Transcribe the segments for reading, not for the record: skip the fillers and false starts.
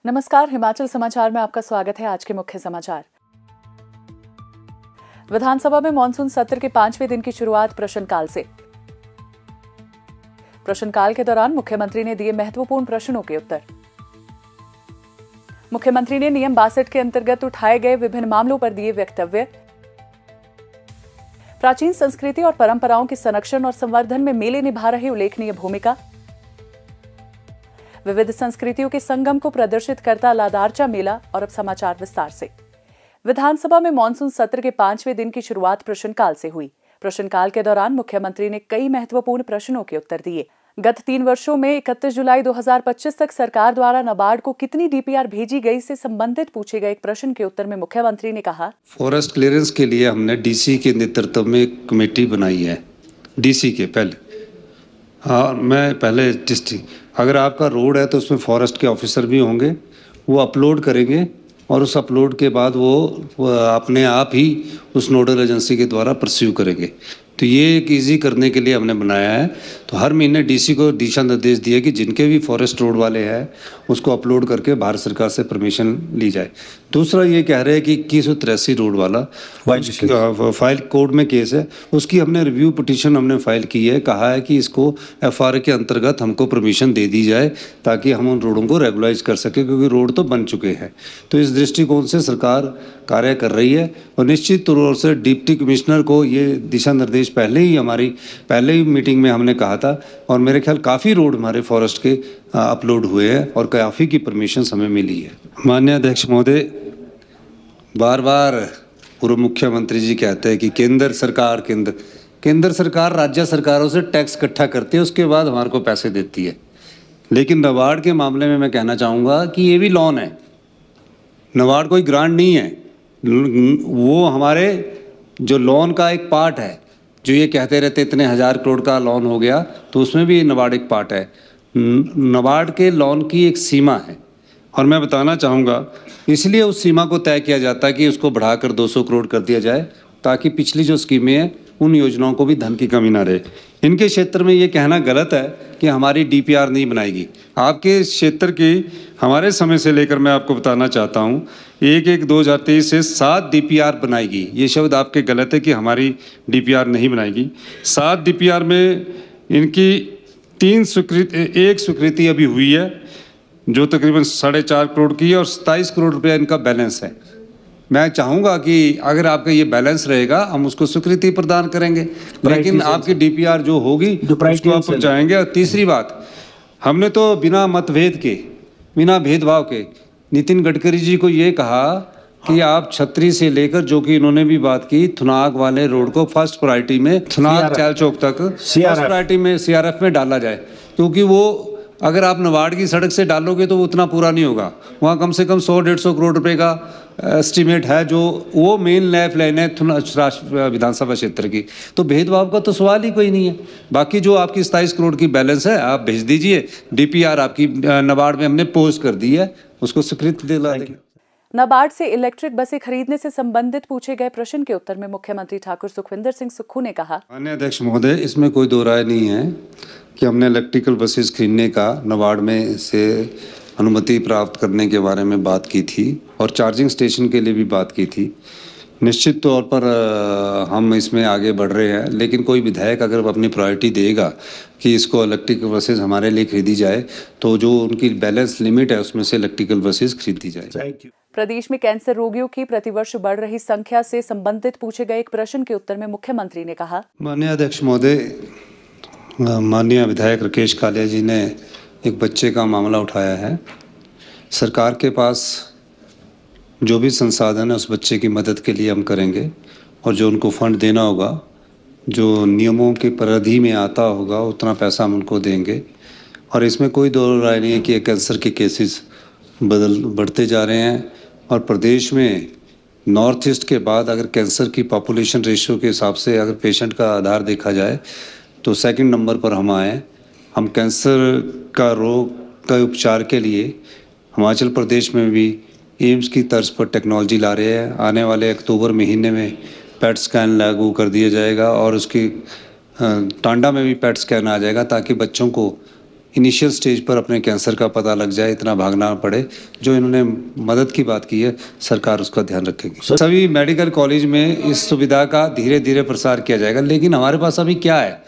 नमस्कार, हिमाचल समाचार में आपका स्वागत है। आज के मुख्य समाचार। विधानसभा में मॉनसून सत्र के 5वें दिन की शुरुआत प्रश्नकाल से। प्रश्नकाल के दौरान मुख्यमंत्री ने दिए महत्वपूर्ण प्रश्नों के उत्तर। मुख्यमंत्री ने नियम 62 के अंतर्गत उठाए गए विभिन्न मामलों पर दिए वक्तव्य। प्राचीन संस्कृति और परंपराओं के संरक्षण और संवर्धन में मेले निभा रहे उल्लेखनीय भूमिका। विविध संस्कृतियों के संगम को प्रदर्शित करता लादारचा मेला। और अब समाचार विस्तार से। विधानसभा में मॉनसून सत्र के 5वें दिन की शुरुआत प्रश्नकाल से हुई। प्रश्नकाल के दौरान मुख्यमंत्री ने कई महत्वपूर्ण प्रश्नों के उत्तर दिए। गत 3 वर्षों में 31 जुलाई 2025 तक सरकार द्वारा नाबार्ड को कितनी डीपीआर भेजी गई से संबंधित पूछे गए एक प्रश्न के उत्तर में मुख्यमंत्री ने कहा, फॉरेस्ट क्लियरेंस के लिए हमने डीसी के नेतृत्व में एक कमेटी बनाई है। डीसी के पहले मैं पहले डिस्ट्रिक्ट, अगर आपका रोड है तो उसमें फॉरेस्ट के ऑफिसर भी होंगे, वो अपलोड करेंगे और उस अपलोड के बाद वो अपने आप ही उस नोडल एजेंसी के द्वारा परस्यू करेंगे। तो ये एक ईजी करने के लिए हमने बनाया है। तो हर महीने डीसी को दिशा निर्देश दिए कि जिनके भी फॉरेस्ट रोड वाले हैं उसको अपलोड करके भारत सरकार से परमिशन ली जाए। दूसरा ये कह रहे हैं कि 2183 रोड वाला फाइल कोर्ट में केस है, उसकी हमने रिव्यू पिटीशन हमने फाइल की है। कहा है कि इसको एफआर के अंतर्गत हमको परमिशन दे दी जाए ताकि हम उन रोडों को रेगुलाइज कर सकें, क्योंकि रोड तो बन चुके हैं। तो इस दृष्टिकोण से सरकार कार्य कर रही है और निश्चित तौर से डिप्टी कमिश्नर को ये दिशा निर्देश पहले ही मीटिंग में हमने कहा था और मेरे ख्याल काफ़ी रोड हमारे फॉरेस्ट के अपलोड हुए हैं और काफ़ी की परमिशन हमें मिली है। माननीय अध्यक्ष महोदय, बार बार पूर्व मुख्यमंत्री जी कहते हैं कि केंद्र सरकार राज्य सरकारों से टैक्स इकट्ठा करती है, उसके बाद हमारे को पैसे देती है। लेकिन नाबार्ड के मामले में मैं कहना चाहूँगा कि ये भी लोन है, नाबार्ड कोई ग्रांट नहीं है। वो हमारे जो लोन का एक पार्ट है, जो ये कहते रहते इतने 1000 करोड़ का लोन हो गया, तो उसमें भी नाबार्ड एक पार्ट है। नाबार्ड के लोन की एक सीमा है और मैं बताना चाहूँगा इसलिए उस सीमा को तय किया जाता है कि उसको बढ़ाकर 200 करोड़ कर दिया जाए ताकि पिछली जो स्कीमें हैं उन योजनाओं को भी धन की कमी ना रहे। इनके क्षेत्र में ये कहना गलत है कि हमारी डीपीआर नहीं बनाएगी। आपके क्षेत्र की हमारे समय से लेकर मैं आपको बताना चाहता हूँ 1/1/2023 से 7 डीपीआर बनाएगी। ये शब्द आपके गलत है कि हमारी डीपीआर नहीं बनाएगी। 7 डीपीआर में इनकी एक स्वीकृति अभी हुई है जो तकरीबन 4.5 करोड़ की है और 27 करोड़ रुपया इनका बैलेंस है। मैं चाहूँगा कि अगर आपका ये बैलेंस रहेगा हम उसको स्वीकृति प्रदान करेंगे, लेकिन आपकी डीपीआर जो होगी उसको आप पहुँचाएंगे। और तीसरी बात, हमने तो बिना मतभेद के, बिना भेदभाव के नितिन गडकरी जी को ये कहा कि आप छतरी से लेकर, जो कि इन्होंने भी बात की, थुनाग वाले रोड को फर्स्ट प्रायोरिटी में, थुनाग चैल चौक तक फर्स्ट प्रायोरिटी में सीआरएफ में डाला जाए, क्योंकि वो अगर आप नाबार्ड की सड़क से डालोगे तो वो उतना पूरा नहीं होगा। वहाँ कम से कम 100-150 करोड़ रुपए का एस्टीमेट है, जो वो मेन लाइफ लाइन है विधानसभा क्षेत्र की। तो भेदभाव का तो सवाल ही कोई नहीं है। बाकी जो आपकी 27 करोड़ की बैलेंस है आप भेज दीजिए। डीपीआर आपकी नाबार्ड में हमने पोस्ट कर दी है, उसको स्वीकृति दिला देंगे। नाबार्ड से इलेक्ट्रिक बसें खरीदने से संबंधित पूछे गए प्रश्न के उत्तर में मुख्यमंत्री ठाकुर सुखविंदर सिंह सुक्खू ने कहा, माननीय अध्यक्ष महोदय, इसमें कोई दो राय नहीं है कि हमने इलेक्ट्रिकल बसेस खरीदने का नाबार्ड में से अनुमति प्राप्त करने के बारे में बात की थी और चार्जिंग स्टेशन के लिए भी बात की थी। निश्चित तौर पर हम इसमें आगे बढ़ रहे हैं, लेकिन कोई विधायक अगर अपनी प्रायोरिटी देगा कि इसको इलेक्ट्रिकल बसेस हमारे लिए खरीदी जाए तो जो उनकी बैलेंस लिमिट है उसमें से इलेक्ट्रिकल बसेस खरीदी जाए। प्रदेश में कैंसर रोगियों की प्रतिवर्ष बढ़ रही संख्या से संबंधित पूछे गए एक प्रश्न के उत्तर में मुख्यमंत्री ने कहा, माननीय अध्यक्ष महोदय, माननीय विधायक राकेश कालिया जी ने एक बच्चे का मामला उठाया है। सरकार के पास जो भी संसाधन है उस बच्चे की मदद के लिए हम करेंगे और जो उनको फंड देना होगा, जो नियमों के परिधि में आता होगा, उतना पैसा हम उनको देंगे। और इसमें कोई दो राय नहीं है कि कैंसर के केसेस बढ़ते जा रहे हैं और प्रदेश में नॉर्थ ईस्ट के बाद अगर कैंसर की पॉपुलेशन रेशियो के हिसाब से अगर पेशेंट का आधार देखा जाए तो 2nd नंबर पर हम आए। हम कैंसर का रोग का उपचार के लिए हिमाचल प्रदेश में भी एम्स की तर्ज पर टेक्नोलॉजी ला रहे हैं। आने वाले अक्टूबर महीने में पेट स्कैन लागू कर दिया जाएगा और उसकी टांडा में भी पेट स्कैन आ जाएगा ताकि बच्चों को इनिशियल स्टेज पर अपने कैंसर का पता लग जाए, इतना भागना पड़े। जो इन्होंने मदद की बात की है, सरकार उसका ध्यान रखेगी। सभी मेडिकल कॉलेज में इस सुविधा का धीरे धीरे प्रसार किया जाएगा। लेकिन हमारे पास अभी क्या है,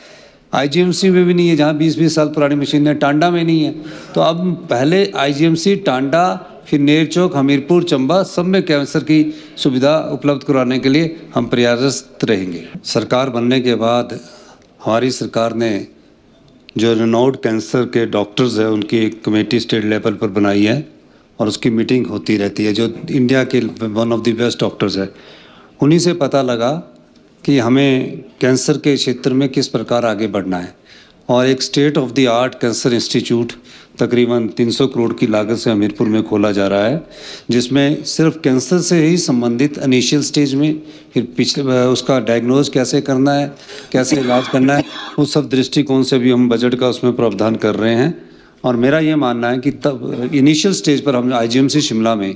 आईजीएमसी में भी नहीं है, जहाँ 20-20 साल पुरानी मशीन है। टांडा में नहीं है, तो अब पहले आईजीएमसी, टांडा, फिर नेरचौक, हमीरपुर, चंबा, सब में कैंसर की सुविधा उपलब्ध कराने के लिए हम प्रयासरत रहेंगे। सरकार बनने के बाद हमारी सरकार ने जो रिनाउंड कैंसर के डॉक्टर्स हैं उनकी एक कमेटी स्टेट लेवल पर बनाई है और उसकी मीटिंग होती रहती है। जो इंडिया के one of the best doctors है, उन्हीं से पता लगा कि हमें कैंसर के क्षेत्र में किस प्रकार आगे बढ़ना है। और एक state of the art cancer institute तकरीबन 300 करोड़ की लागत से हमीरपुर में खोला जा रहा है, जिसमें सिर्फ कैंसर से ही संबंधित इनिशियल स्टेज में, फिर पिछले उसका डायग्नोज कैसे करना है, कैसे इलाज करना है, उस सब दृष्टिकोण से भी हम बजट का उसमें प्रावधान कर रहे हैं। और मेरा ये मानना है कि तब इनिशियल स्टेज पर हम आईजीएमसी शिमला में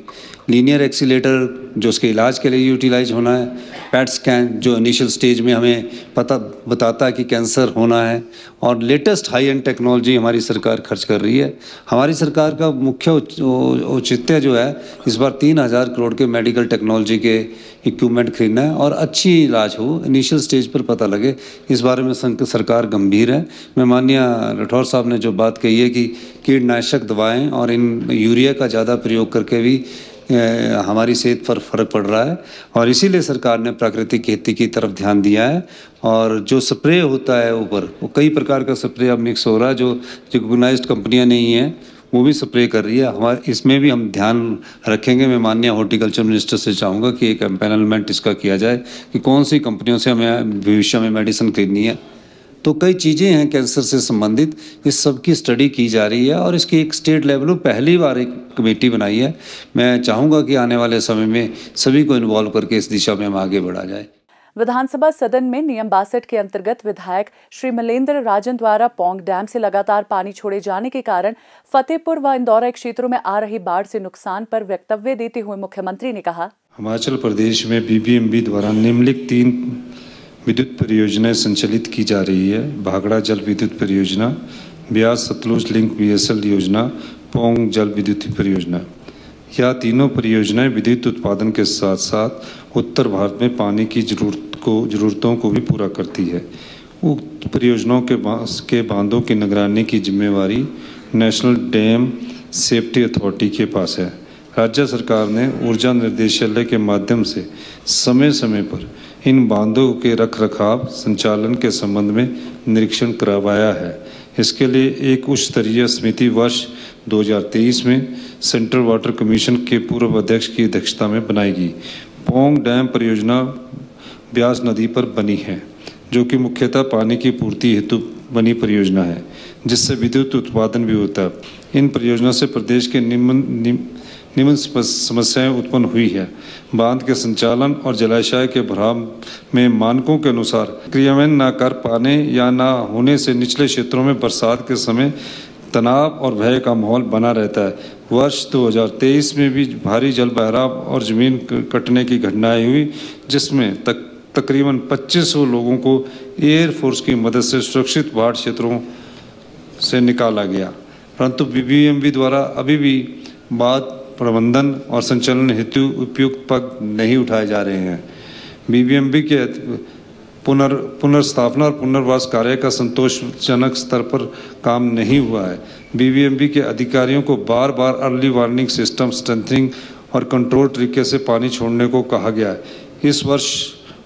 लीनियर एक्सीलेटर जो उसके इलाज के लिए यूटिलाइज होना है, पैट स्कैन जो इनिशियल स्टेज में हमें पता बताता है कि कैंसर होना है, और लेटेस्ट हाई एंड टेक्नोलॉजी हमारी सरकार खर्च कर रही है। हमारी सरकार का मुख्य औचित्य जो है इस बार 3000 करोड़ के मेडिकल टेक्नोलॉजी के इक्विपमेंट खरीदना है और अच्छी इलाज हो, इनिशियल स्टेज पर पता लगे। इस बारे में सरकार गंभीर है। मैं माननीय राठौर साहब ने जो बात कही है कि कीटनाशक दवाएं और इन यूरिया का ज़्यादा प्रयोग करके भी हमारी सेहत पर फर्क पड़ रहा है, और इसीलिए सरकार ने प्राकृतिक खेती की तरफ ध्यान दिया है। और जो स्प्रे होता है ऊपर, वो कई प्रकार का स्प्रे अब मिक्स हो रहा है, जो रिकॉग्नाइज्ड कंपनियां नहीं हैं वो भी स्प्रे कर रही है। हमारे इसमें भी हम ध्यान रखेंगे। मैं माननीय हॉर्टिकल्चर मिनिस्टर से चाहूँगा कि एक एम्पैनलमेंट इसका किया जाए कि कौन सी कंपनियों से हमें भविष्य में मेडिसिन खरीदनी है। तो कई चीज़ें हैं कैंसर से संबंधित, इस सब की स्टडी की जा रही है और इसकी एक स्टेट लेवल पर पहली बार एक कमेटी बनाई है। मैं चाहूँगा कि आने वाले समय में सभी को इन्वॉल्व करके इस दिशा में हम आगे बढ़ा जाए। विधानसभा सदन में नियम 62 के अंतर्गत विधायक श्री मलेंद्र राजन द्वारा पौंग डैम से लगातार पानी छोड़े जाने के कारण फतेहपुर व इंदौरा क्षेत्रों में आ रही बाढ़ से नुकसान पर वक्तव्य देते हुए मुख्यमंत्री ने कहा, हिमाचल प्रदेश में बीबीएमबी द्वारा निम्नलिखित 3 विद्युत परियोजनाएं संचालित की जा रही है। भाखड़ा जल विद्युत परियोजना, ब्यास सतलुज लिंक बीएसएल योजना, पौंग जल विद्युत परियोजना। यह तीनों परियोजनाएं विद्युत उत्पादन के साथ साथ उत्तर भारत में पानी की जरूरतों को भी पूरा करती है। उक्त परियोजनाओं के बांधों की निगरानी की जिम्मेवारी नेशनल डैम सेफ्टी अथॉरिटी के पास है। राज्य सरकार ने ऊर्जा निर्देशालय के माध्यम से समय समय पर इन बांधों के रखरखाव संचालन के संबंध में निरीक्षण करवाया है। इसके लिए एक उच्च स्तरीय समिति वर्ष 2023 में सेंट्रल वाटर कमीशन के पूर्व अध्यक्ष की अध्यक्षता में बनाएगी। पौंग डैम परियोजना ब्यास नदी पर बनी है, जो कि मुख्यतः पानी की पूर्ति हेतु बनी परियोजना है, जिससे विद्युत उत्पादन भी होता है। इन परियोजना से प्रदेश के निम्न समस्याएं उत्पन्न हुई है। बांध के संचालन और जलाशय के भराव में मानकों के अनुसार क्रियान्वयन न कर पाने या न होने से निचले क्षेत्रों में बरसात के समय तनाव और भय का माहौल बना रहता है। वर्ष 2023 में भी भारी जल बहिराव और जमीन कटने की घटनाएं हुई, जिसमें तकरीबन 2500 लोगों को एयरफोर्स की मदद से सुरक्षित बाढ़ क्षेत्रों से निकाला गया। परंतु बीबीएमबी द्वारा अभी भी बाढ़ प्रबंधन और संचालन हेतु उपयुक्त पग नहीं उठाए जा रहे हैं। बीबीएमबी के पुनर्स्थापना और पुनर्वास कार्य का संतोषजनक स्तर पर काम नहीं हुआ है। बीबीएमबी के अधिकारियों को बार बार अर्ली वार्निंग सिस्टम स्ट्रेंथनिंग और कंट्रोल तरीके से पानी छोड़ने को कहा गया है। इस वर्ष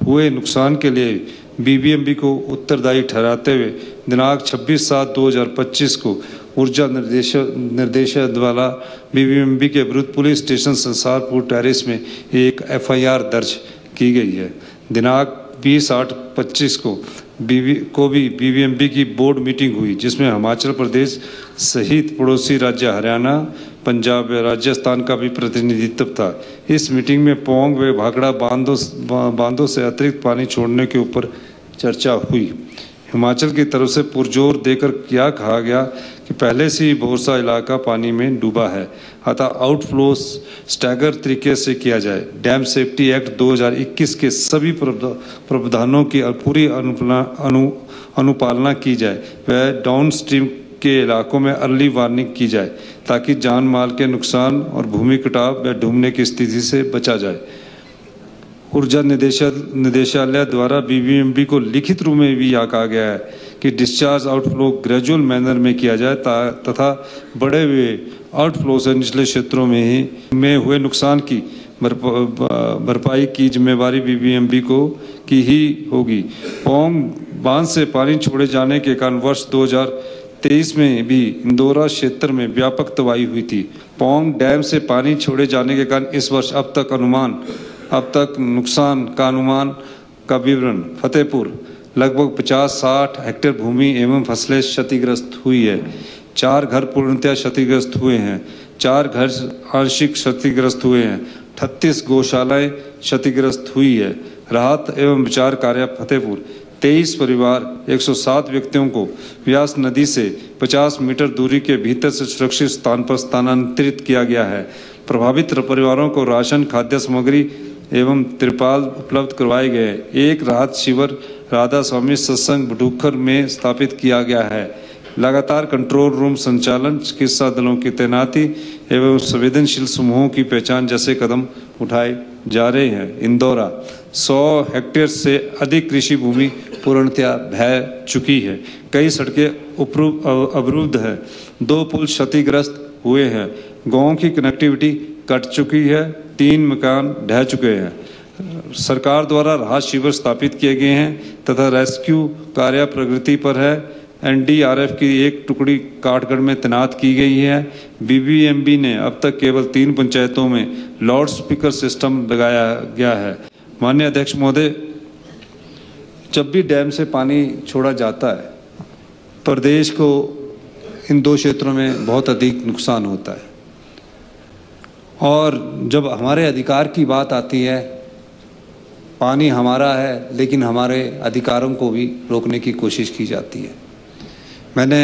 हुए नुकसान के लिए बीबीएमबी को उत्तरदायी ठहराते हुए दिनांक 26/7/2025 को ऊर्जा निर्देशक द्वारा बीबीएमबी के विरुद्ध पुलिस स्टेशन संसारपुर टेरिस में एक एफआईआर दर्ज की गई है। दिनांक 20/8/25 को भी बीबीएमबी की बोर्ड मीटिंग हुई, जिसमें हिमाचल प्रदेश सहित पड़ोसी राज्य हरियाणा, पंजाब व राजस्थान का भी प्रतिनिधित्व था। इस मीटिंग में पौंग व भाखड़ा बांधों से अतिरिक्त पानी छोड़ने के ऊपर चर्चा हुई। हिमाचल की तरफ से पुरजोर देकर क्या कहा गया कि पहले से ही बहुत सा इलाका पानी में डूबा है, अतः आउटफ्लो स्टैगर तरीके से किया जाए। डैम सेफ्टी एक्ट 2021 के सभी प्रावधानों की पूरी अनुपालना की जाए। वह डाउन स्ट्रीम के इलाकों में अर्ली वार्निंग की जाए ताकि जान माल के नुकसान और भूमि कटाव या डूबने की स्थिति से बचा जाए। ऊर्जा निदेशालय द्वारा बीबीएमबी को लिखित रूप में भी यह कहा गया है कि डिस्चार्ज आउटफ्लो ग्रेजुअल मैनर में किया जाए तथा बड़े हुए आउटफ्लो से निचले क्षेत्रों में हुए नुकसान की भरपाई की जिम्मेवारी बीबीएमबी को की ही होगी। पौंग बांध से पानी छोड़े जाने के कारण वर्ष 2023 में भी इंदौरा क्षेत्र में व्यापक तबाही हुई थी। पौंग डैम से पानी छोड़े जाने के कारण इस वर्ष अब तक नुकसान का अनुमान का विवरण। फतेहपुर लगभग 50-60 हेक्टेयर भूमि एवं फसलें क्षतिग्रस्त हुई है। 4 घर पूर्णतः क्षतिग्रस्त हुए हैं, 4 घर आंशिक क्षतिग्रस्त हुए हैं, 38 गौशालाएं क्षतिग्रस्त हुई है। राहत एवं बचाव कार्य फतेहपुर 23 परिवार 107 व्यक्तियों को व्यास नदी से 50 मीटर दूरी के भीतर से सुरक्षित स्थान पर स्थानांतरित किया गया है। प्रभावित परिवारों को राशन, खाद्य सामग्री एवं त्रिपाल उपलब्ध करवाए गए। एक राहत शिविर राधा स्वामी सत्संग बडूखर में स्थापित किया गया है। लगातार कंट्रोल रूम संचालन, चिकित्सा दलों की तैनाती एवं संवेदनशील समूहों की पहचान जैसे कदम उठाए जा रहे हैं। इंदौरा 100 हेक्टेयर से अधिक कृषि भूमि पूर्णतया बह चुकी है। कई सड़कें अवरुद्ध है, 2 पुल क्षतिग्रस्त हुए हैं, गांवों की कनेक्टिविटी कट चुकी है, 3 मकान ढह चुके हैं। सरकार द्वारा राहत शिविर स्थापित किए गए हैं तथा रेस्क्यू कार्य प्रगति पर है। एनडीआरएफ की एक टुकड़ी काठगढ़ में तैनात की गई है। बीबीएमबी ने अब तक केवल 3 पंचायतों में लाउड स्पीकर सिस्टम लगाया गया है। माननीय अध्यक्ष महोदय, जब भी डैम से पानी छोड़ा जाता है प्रदेश को इन 2 क्षेत्रों में बहुत अधिक नुकसान होता है और जब हमारे अधिकार की बात आती है, पानी हमारा है लेकिन हमारे अधिकारों को भी रोकने की कोशिश की जाती है। मैंने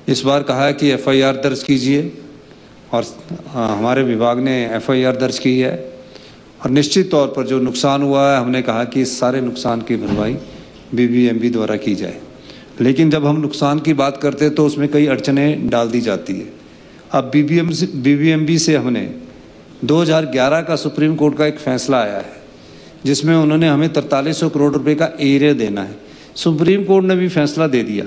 इस बार कहा है कि एफआईआर दर्ज कीजिए और हमारे विभाग ने एफआईआर दर्ज की है और निश्चित तौर पर जो नुकसान हुआ है हमने कहा कि इस सारे नुकसान की भरपाई बीबीएमबी द्वारा की जाए। लेकिन जब हम नुकसान की बात करते हैं तो उसमें कई अड़चनें डाल दी जाती है। अब बीबीएमबी से हमने 2011 का सुप्रीम कोर्ट का एक फैसला आया है जिसमें उन्होंने हमें 4300 करोड़ रुपए का एरिया देना है। सुप्रीम कोर्ट ने भी फैसला दे दिया,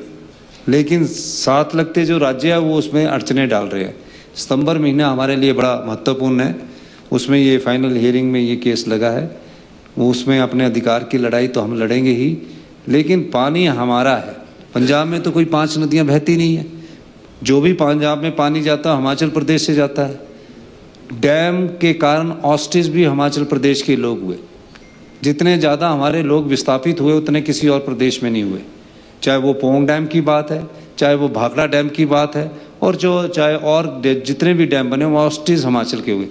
लेकिन साथ लगते जो राज्य है वो उसमें अड़चनें डाल रहे हैं। सितंबर महीना हमारे लिए बड़ा महत्वपूर्ण है, उसमें ये फाइनल हियरिंग में ये केस लगा है, वो उसमें अपने अधिकार की लड़ाई तो हम लड़ेंगे ही, लेकिन पानी हमारा है। पंजाब में तो कोई 5 नदियाँ बहती नहीं है, जो भी पंजाब में पानी जाता है हिमाचल प्रदेश से जाता है। डैम के कारण ऑस्ट्रिच भी हिमाचल प्रदेश के लोग हुए। जितने ज़्यादा हमारे लोग विस्थापित हुए उतने किसी और प्रदेश में नहीं हुए, चाहे वो पौंग डैम की बात है, चाहे वो भाखड़ा डैम की बात है और चाहे और जितने भी डैम बने वो ऑस्ट्रिच हिमाचल के हुए।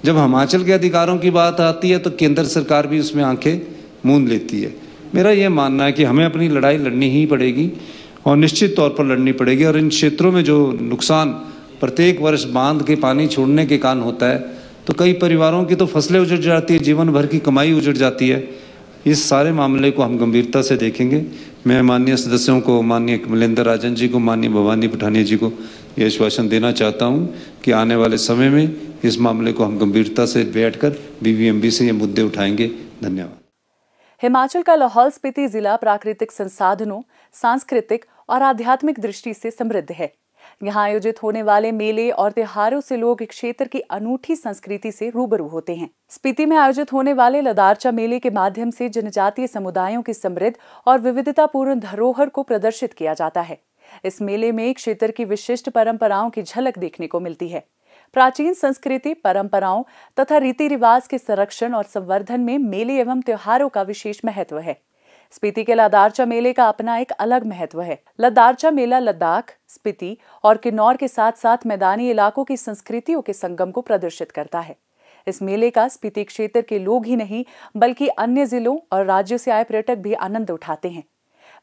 जब हिमाचल के अधिकारों की बात आती है तो केंद्र सरकार भी उसमें आंखें मूंद लेती है। मेरा ये मानना है कि हमें अपनी लड़ाई लड़नी ही पड़ेगी और निश्चित तौर पर लड़नी पड़ेगी। और इन क्षेत्रों में जो नुकसान प्रत्येक वर्ष बांध के पानी छोड़ने के कारण होता है तो कई परिवारों की तो फसलें उजड़ जाती है, जीवन भर की कमाई उजड़ जाती है। इस सारे मामले को हम गंभीरता से देखेंगे। मैं माननीय सदस्यों को, माननीय कमलेंद्र राजन जी को, माननीय भवानी पठानिया जी को ये आश्वासन देना चाहता हूं कि आने वाले समय में इस मामले को हम गंभीरता से बैठकर बीबीएमबी से ये मुद्दे उठाएंगे। धन्यवाद। हिमाचल का लाहौल स्पीति जिला प्राकृतिक संसाधनों, सांस्कृतिक और आध्यात्मिक दृष्टि से समृद्ध है। यहाँ आयोजित होने वाले मेले और त्योहारों से लोग क्षेत्र की अनूठी संस्कृति से रूबरू होते हैं। स्पीति में आयोजित होने वाले लदारचा मेले के माध्यम से जनजातीय समुदायों की समृद्ध और विविधतापूर्ण धरोहर को प्रदर्शित किया जाता है। इस मेले में क्षेत्र की विशिष्ट परंपराओं की झलक देखने को मिलती है। प्राचीन संस्कृति, परंपराओं तथा रीति रिवाज के संरक्षण और संवर्धन में मेले एवं त्योहारों का विशेष महत्व है। स्पीति के लदारचा मेले का अपना एक अलग महत्व है। लदारचा मेला लद्दाख, स्पीति और किन्नौर के साथ साथ मैदानी इलाकों की संस्कृतियों के संगम को प्रदर्शित करता है। इस मेले का स्पीति क्षेत्र के लोग ही नहीं बल्कि अन्य जिलों और राज्यों से आए पर्यटक भी आनंद उठाते हैं।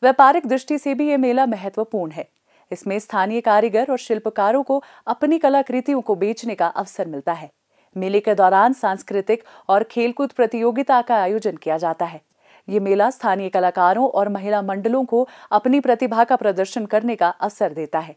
व्यापारिक दृष्टि से भी ये मेला महत्वपूर्ण है। इसमें स्थानीय कारीगर और शिल्पकारों को अपनी कलाकृतियों को बेचने का अवसर मिलता है। मेले के दौरान सांस्कृतिक और खेलकूद प्रतियोगिता का आयोजन किया जाता है। ये मेला स्थानीय कलाकारों और महिला मंडलों को अपनी प्रतिभा का प्रदर्शन करने का अवसर देता है।